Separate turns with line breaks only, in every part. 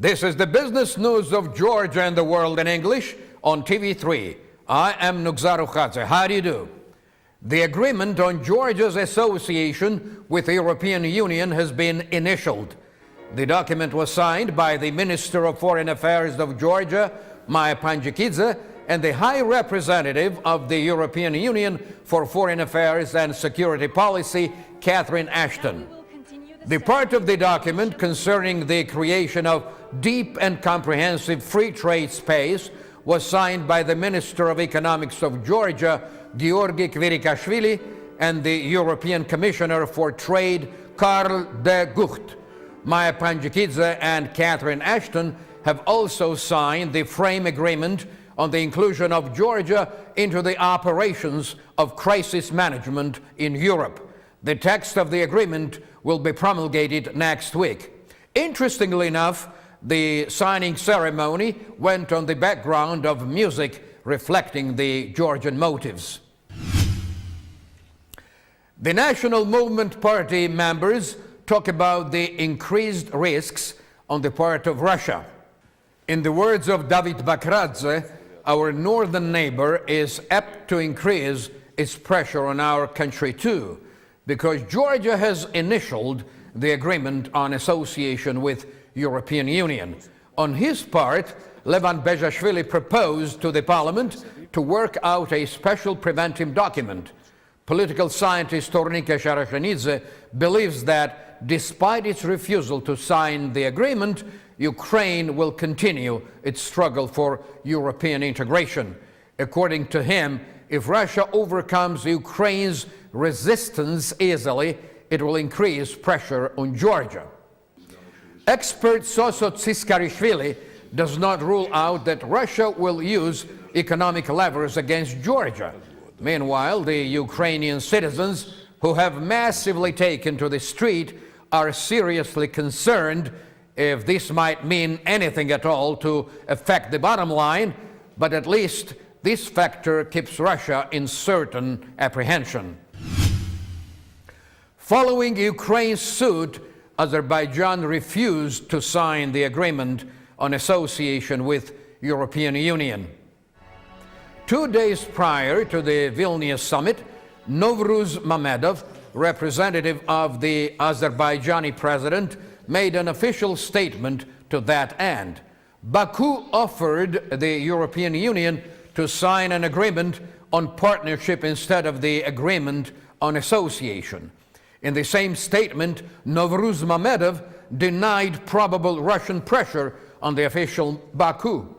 This is the business news of Georgia and the world in English on TV3. I am Nugzaru Khadze. How do you do? The agreement on Georgia's association with the European Union has been initialed. The document was signed by the Minister of Foreign Affairs of Georgia, Maya Panjikidze, and the High Representative of the European Union for Foreign Affairs and Security Policy, Catherine Ashton. The part of the document concerning the creation of deep and comprehensive free trade space was signed by the Minister of Economics of Georgia, Georgi Kvirikashvili, and the European Commissioner for Trade, Karl de Gucht. Maya Panjikidze and Catherine Ashton have also signed the frame agreement on the inclusion of Georgia into the operations of crisis management in Europe. The text of the agreement will be promulgated next week. Interestingly enough, the signing ceremony went on the background of music reflecting the Georgian motives. The National Movement Party members talk about the increased risks on the part of Russia. In the words of David Bakradze, our northern neighbor is apt to increase its pressure on our country too, because Georgia has initialed the agreement on association with European Union. On his part, Levan Bezhashvili proposed to the parliament to work out a special preventive document. Political scientist Tornike Sharashanidze believes that despite its refusal to sign the agreement, Ukraine will continue its struggle for European integration. According to him, if Russia overcomes Ukraine's resistance easily, it will increase pressure on Georgia. Expert Soso Tsiskarishvili does not rule out that Russia will use economic levers against Georgia. Meanwhile, the Ukrainian citizens who have massively taken to the street are seriously concerned if this might mean anything at all to affect the bottom line, but at least this factor keeps Russia in certain apprehension. Following Ukraine's suit, Azerbaijan refused to sign the agreement on association with European Union. 2 days prior to the Vilnius summit, Novruz Mamedov, representative of the Azerbaijani president, made an official statement to that end. Baku offered the European Union to sign an agreement on partnership instead of the agreement on association. In the same statement, Novruz Mamedov denied probable Russian pressure on the official Baku.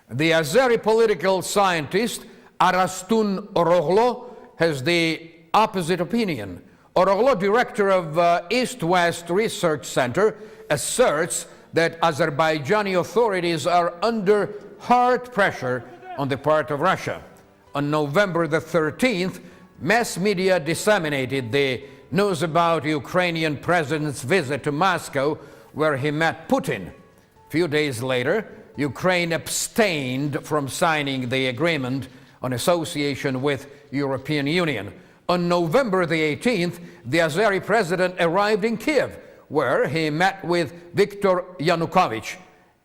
The Azeri political scientist Arastun Oroglo has the opposite opinion. Oroglo, director of East-West Research Center, asserts that Azerbaijani authorities are under hard pressure on the part of Russia. On November the 13th, mass media disseminated the news about Ukrainian president's visit to Moscow, where he met Putin. A few days later, Ukraine abstained from signing the agreement on association with European Union. On November the 18th, the Azeri president arrived in Kiev, where he met with Viktor Yanukovych.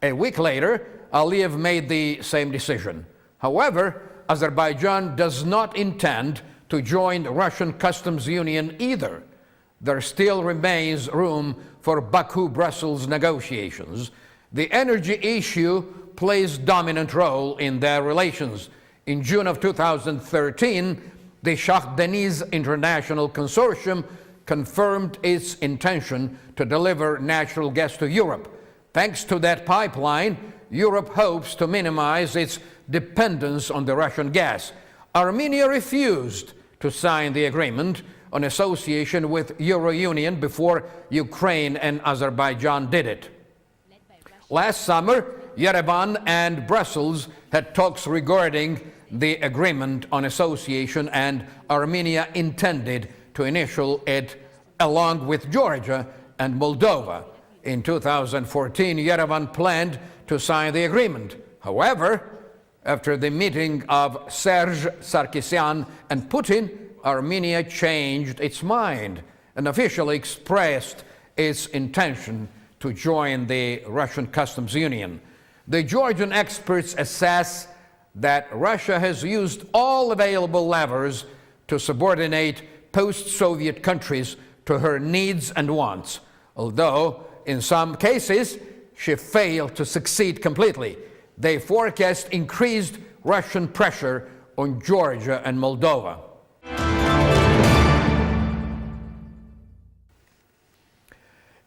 A week later, Aliyev made the same decision. However, Azerbaijan does not intend to join the Russian customs union either. There still remains room for Baku-Brussels negotiations. The energy issue plays a dominant role in their relations. In June of 2013, the Shah Deniz International Consortium confirmed its intention to deliver natural gas to Europe. Thanks to that pipeline, Europe hopes to minimize its dependence on the Russian gas. Armenia refused to sign the agreement on association with Euro Union before Ukraine and Azerbaijan did it. Last summer, Yerevan and Brussels had talks regarding the agreement on association, and Armenia intended to initial it along with Georgia and Moldova. In 2014, Yerevan planned to sign the agreement. However, after the meeting of Serge Sarkisyan and Putin, Armenia changed its mind and officially expressed its intention to join the Russian customs union. The Georgian experts assess that Russia has used all available levers to subordinate post-Soviet countries to her needs and wants, although in some cases she failed to succeed completely. They forecast increased Russian pressure on Georgia and Moldova.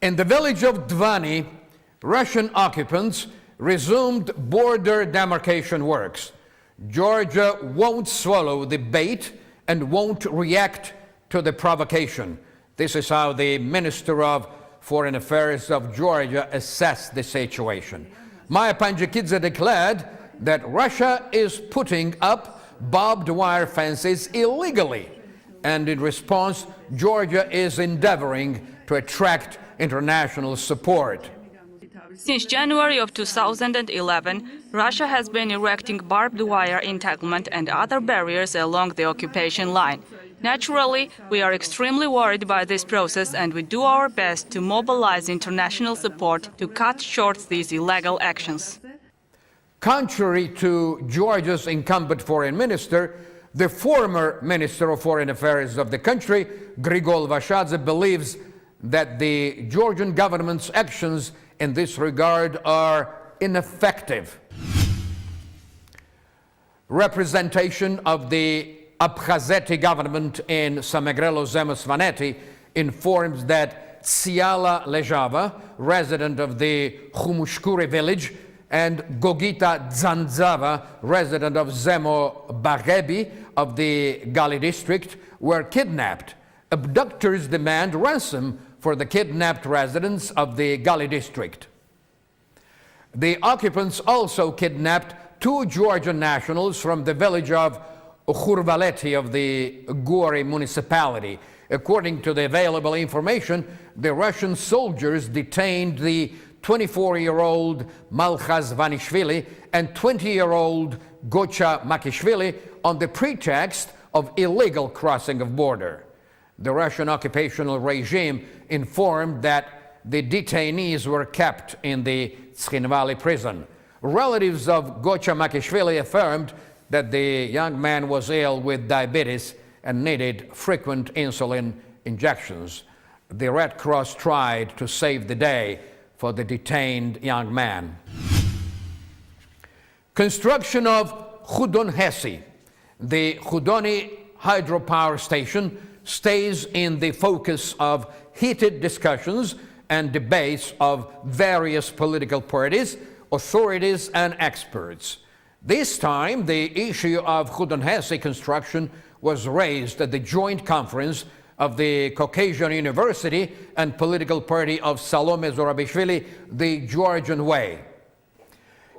In the village of Dvani, Russian occupants resumed border demarcation works. Georgia won't swallow the bait and won't react to the provocation. This is how the Minister of Foreign Affairs of Georgia assessed the situation. Maya Panjakidze declared that Russia is putting up barbed wire fences illegally, and in response, Georgia is endeavoring to attract international support.
Since January of 2011, Russia has been erecting barbed wire entanglement and other barriers along the occupation line. Naturally, we are extremely worried by this process, and we do our best to mobilize international support to cut short these illegal actions.
Contrary to Georgia's incumbent foreign minister, the former Minister of Foreign Affairs of the country, Grigol Vashadze, believes that the Georgian government's actions in this regard are ineffective. Representation of the Abkhazeti government in Samegrelo-Zemosvaneti informs that Tsiala Lezhava, resident of the Khumushkuri village, and Gogita Dzandzava, resident of Zemo Baghebi of the Gali district, were kidnapped. Abductors demand ransom for the kidnapped residents of the Gali district. The occupants also kidnapped 2 Georgian nationals from the village of Khurvaleti of the Gori municipality. According to the available information, the Russian soldiers detained the 24-year-old Malchaz Vanishvili and 20-year-old Gocha Makishvili on the pretext of illegal crossing of border. The Russian occupational regime informed that the detainees were kept in the Tskhinvali prison. Relatives of Gocha Makishvili affirmed that the young man was ill with diabetes and needed frequent insulin injections. The Red Cross tried to save the day for the detained young man. Construction of Khudon Hesi, the Khudoni hydropower station, stays in the focus of heated discussions and debates of various political parties, authorities, and experts. This time, the issue of Khudon Hesi construction was raised at the joint conference of the Caucasian University and political party of Salome Zorabishvili, the Georgian Way.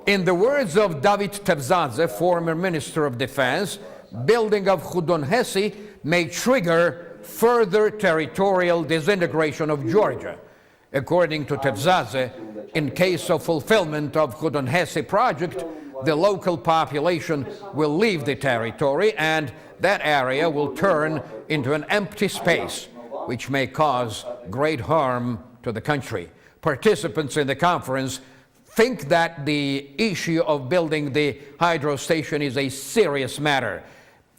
In the words of David Tevzadze, former Minister of Defense, building of Khudon Hesi may trigger further territorial disintegration of Georgia. According to Tevzadze, in case of fulfillment of Khudon Hesi project, the local population will leave the territory and that area will turn into an empty space, which may cause great harm to the country. Participants in the conference think that the issue of building the hydro station is a serious matter.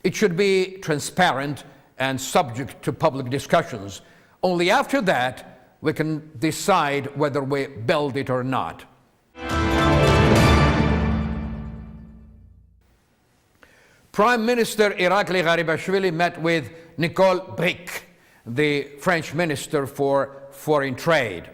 It should be transparent and subject to public discussions. Only after that we can decide whether we build it or not. Prime Minister Irakli Garibashvili met with Nicole Brick, the French Minister for Foreign Trade.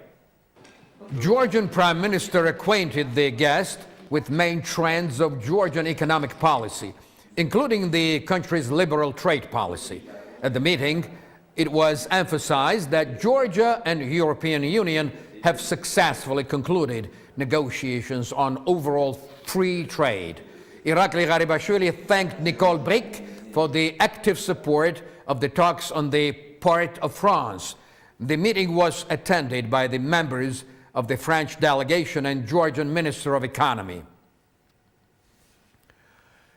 Georgian Prime Minister acquainted the guest with main trends of Georgian economic policy, including the country's liberal trade policy. At the meeting, it was emphasized that Georgia and the European Union have successfully concluded negotiations on overall free trade. Irakli Garibashvili thanked Nicole Brick for the active support of the talks on the part of France. The meeting was attended by the members of the French delegation and Georgian Minister of Economy.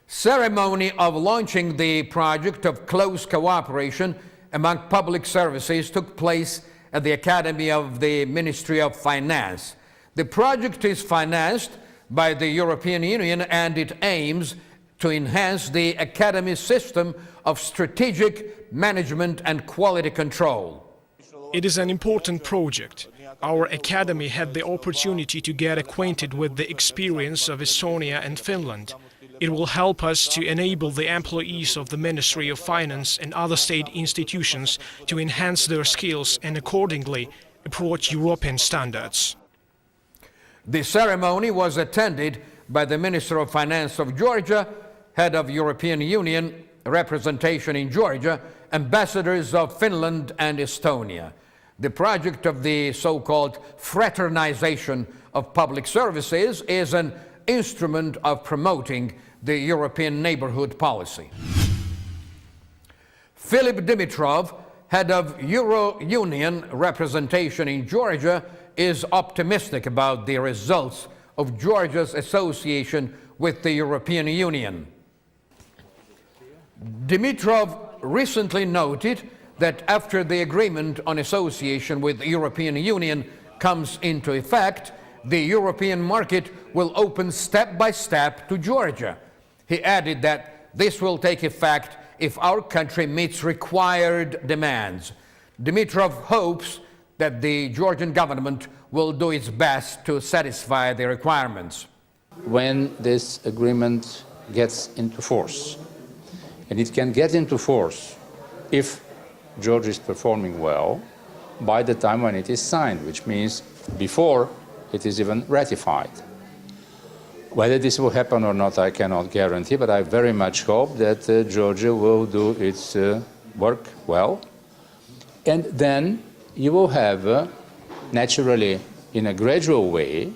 Ceremony of launching the project of close cooperation among public services took place at the Academy of the Ministry of Finance. The project is financed by the European Union and it aims to enhance the Academy's system of strategic management and quality control.
It is an important project. Our Academy had the opportunity to get acquainted with the experience of Estonia and Finland. It will help us to enable the employees of the Ministry of Finance and other state institutions to enhance their skills and accordingly approach European standards.
The ceremony was attended by the Minister of Finance of Georgia, Head of European Union representation in Georgia, ambassadors of Finland and Estonia. The project of the so-called fraternization of public services is an instrument of promoting the European neighborhood policy. Philip Dimitrov, head of Euro Union representation in Georgia, is optimistic about the results of Georgia's association with the European Union. Dimitrov recently noted that after the agreement on association with the European Union comes into effect, the European market will open step by step to Georgia. He added that this will take effect if our country meets required demands. Dimitrov hopes that the Georgian government will do its best to satisfy the requirements.
When this agreement gets into force, and it can get into force if Georgia is performing well by the time when it is signed, which means before it is even ratified. Whether this will happen or not, I cannot guarantee, but I very much hope that Georgia will do its work well. And then you will have, naturally, in a gradual way,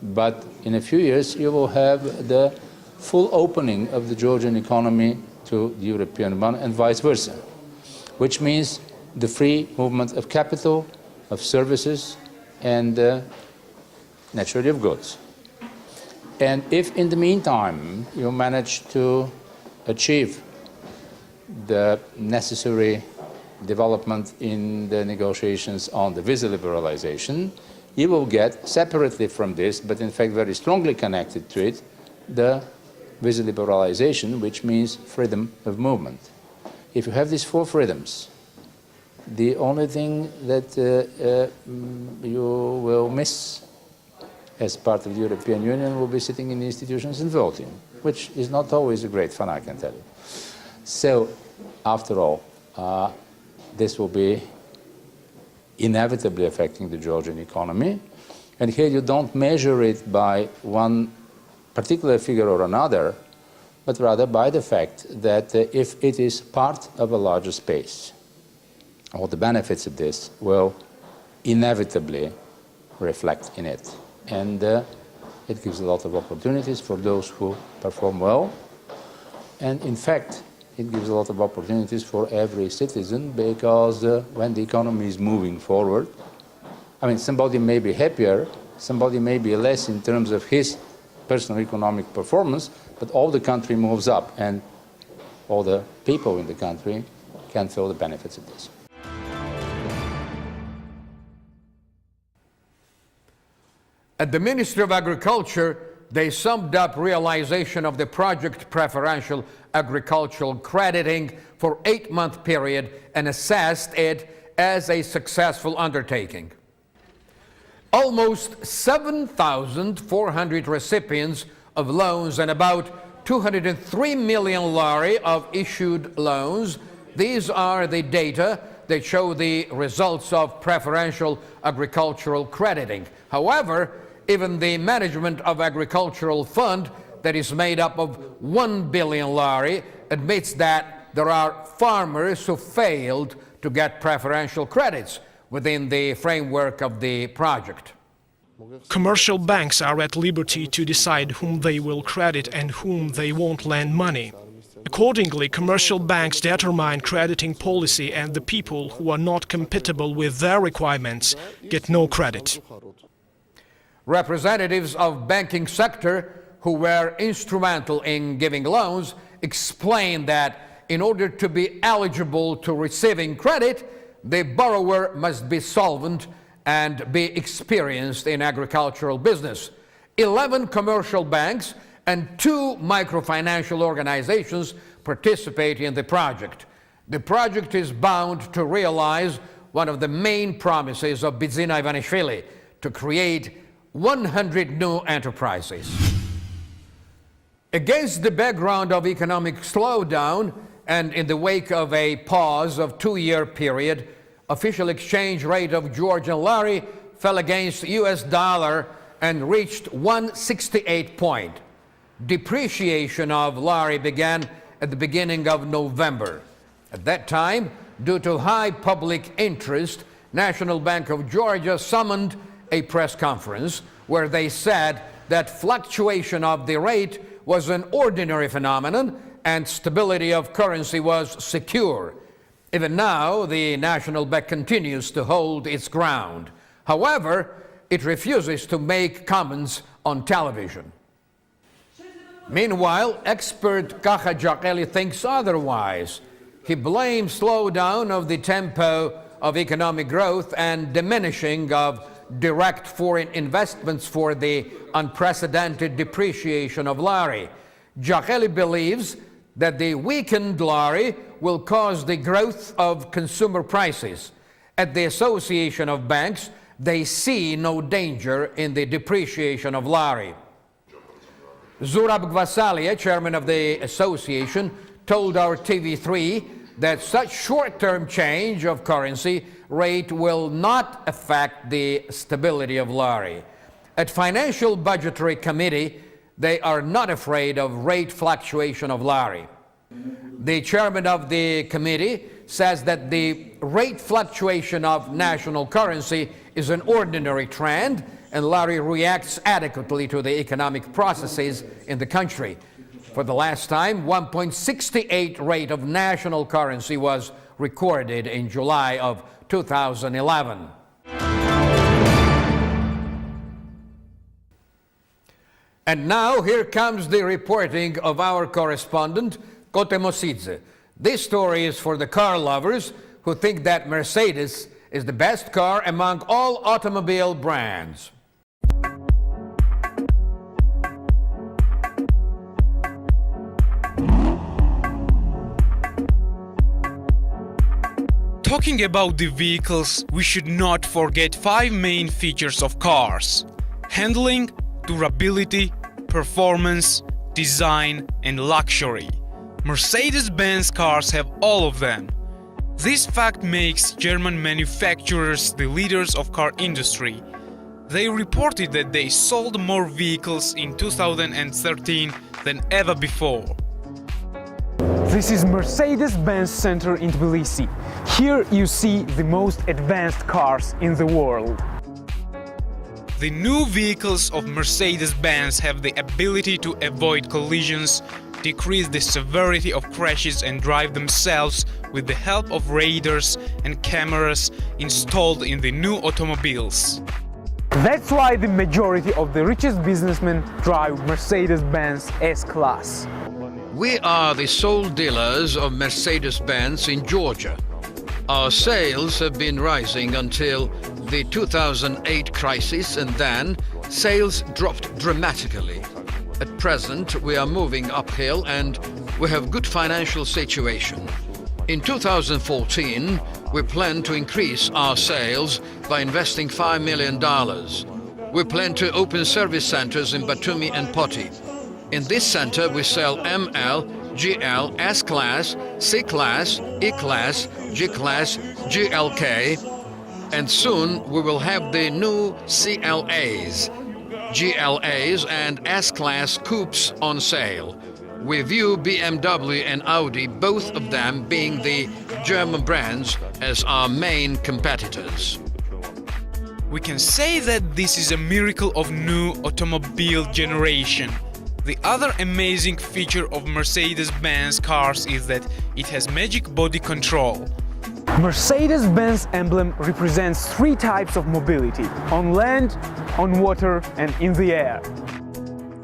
but in a few years, you will have the full opening of the Georgian economy to the European one and vice versa, which means the free movement of capital, of services, and naturally of goods. And if in the meantime you manage to achieve the necessary development in the negotiations on the visa liberalization, you will get, separately from this, but in fact very strongly connected to it, the visa liberalization, which means freedom of movement. If you have these four freedoms, the only thing that you will miss as part of the European Union will be sitting in the institutions and voting, which is not always a great fun, I can tell you. So, after all, this will be inevitably affecting the Georgian economy. And here you don't measure it by one particular figure or another, but rather by the fact that if it is part of a larger space, all the benefits of this will inevitably reflect in it. And it gives a lot of opportunities for those who perform well. And in fact, it gives a lot of opportunities for every citizen, because when the economy is moving forward, I mean, somebody may be happier, somebody may be less in terms of his personal economic performance, but all the country moves up, and all the people in the country can feel the benefits of this.
At the Ministry of Agriculture, they summed up realization of the project preferential agricultural crediting for 8-month period and assessed it as a successful undertaking. Almost 7,400 recipients of loans and about 203 million lari of issued loans. These are the data that show the results of preferential agricultural crediting. However, even the management of agricultural fund that is made up of 1 billion lari admits that there are farmers who failed to get preferential credits within the framework of the project.
Commercial banks are at liberty to decide whom they will credit and whom they won't lend money. Accordingly, commercial banks determine crediting policy, and the people who are not compatible with their requirements get no credit.
Representatives of banking sector who were instrumental in giving loans explained that in order to be eligible to receiving credit, the borrower must be solvent and be experienced in agricultural business. 11 commercial banks and 2 microfinancial organizations participate in the project. The project is bound to realize one of the main promises of Bidzina Ivanishvili, to create 100 new enterprises. Against the background of economic slowdown and in the wake of a pause of 2-year period, official exchange rate of Georgian lari fell against US dollar and reached 168 point. Depreciation of lari began at the beginning of November. At that time, due to high public interest, National Bank of Georgia summoned a press conference where they said that fluctuation of the rate was an ordinary phenomenon and stability of currency was secure. Even now, the National Bank continues to hold its ground. However, it refuses to make comments on television. Meanwhile, expert Kaha Jakeli thinks otherwise. He blames slowdown of the tempo of economic growth and diminishing of direct foreign investments for the unprecedented depreciation of lari. Jakeli believes that the weakened lari will cause the growth of consumer prices. At the Association of Banks, they see no danger in the depreciation of lari. Zurab Gvasalia, chairman of the association, told our TV3 that such short-term change of currency rate will not affect the stability of lari. At Financial Budgetary Committee, they are not afraid of rate fluctuation of lari. The chairman of the committee says that the rate fluctuation of national currency is an ordinary trend, and lari reacts adequately to the economic processes in the country. For the last time, 1.68 rate of national currency was recorded in July of 2011. And now here comes the reporting of our correspondent, Kote Mosidze. This story is for the car lovers who think that Mercedes is the best car among all automobile brands.
Talking about the vehicles, we should not forget 5 main features of cars: handling, durability, performance, design, and luxury. Mercedes-Benz cars have all of them. This fact makes German manufacturers the leaders of car industry. They reported that they sold more vehicles in 2013 than ever before.
This is Mercedes-Benz Center in Tbilisi. Here you see the most advanced cars in the world.
The new vehicles of Mercedes-Benz have the ability to avoid collisions, decrease the severity of crashes and drive themselves with the help of radars and cameras installed in the new automobiles.
That's why the majority of the richest businessmen drive Mercedes-Benz S-Class.
We are the sole dealers of Mercedes-Benz in Georgia. Our sales have been rising until the 2008 crisis, and then sales dropped dramatically. At present, we are moving uphill and we have good financial situation. In 2014, we plan to increase our sales by investing $5 million. We plan to open service centers in Batumi and Poti. In this center, we sell ML, GL, S-Class, C-Class, E-Class, G-Class, GLK, and soon we will have the new CLAs, GLAs and S-Class coupes on sale. We view BMW and Audi, both of them being the German brands, as our main competitors.
We can say that this is a miracle of new automobile generation. The other amazing feature of Mercedes-Benz cars is that it has magic body control.
Mercedes-Benz emblem represents 3 types of mobility: on land, on water, and in the air.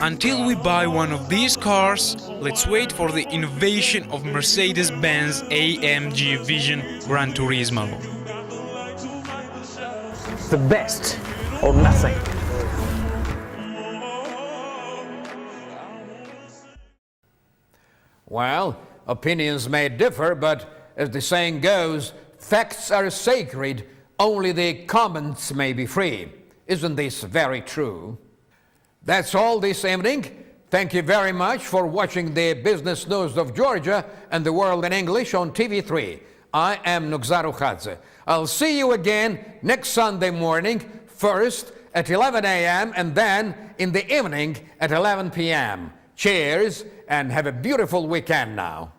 Until we buy one of these cars, let's wait for the innovation of Mercedes-Benz AMG Vision Gran Turismo.
the best or nothing.
Well, opinions may differ, but as the saying goes, facts are sacred, only the comments may be free. Isn't this very true? That's all this evening. Thank you very much for watching the business news of Georgia and the world in English on TV3. I am Nugzaru Khadze. I'll see you again next Sunday morning, first at 11 a.m. and then in the evening at 11 p.m. Cheers and have a beautiful weekend now.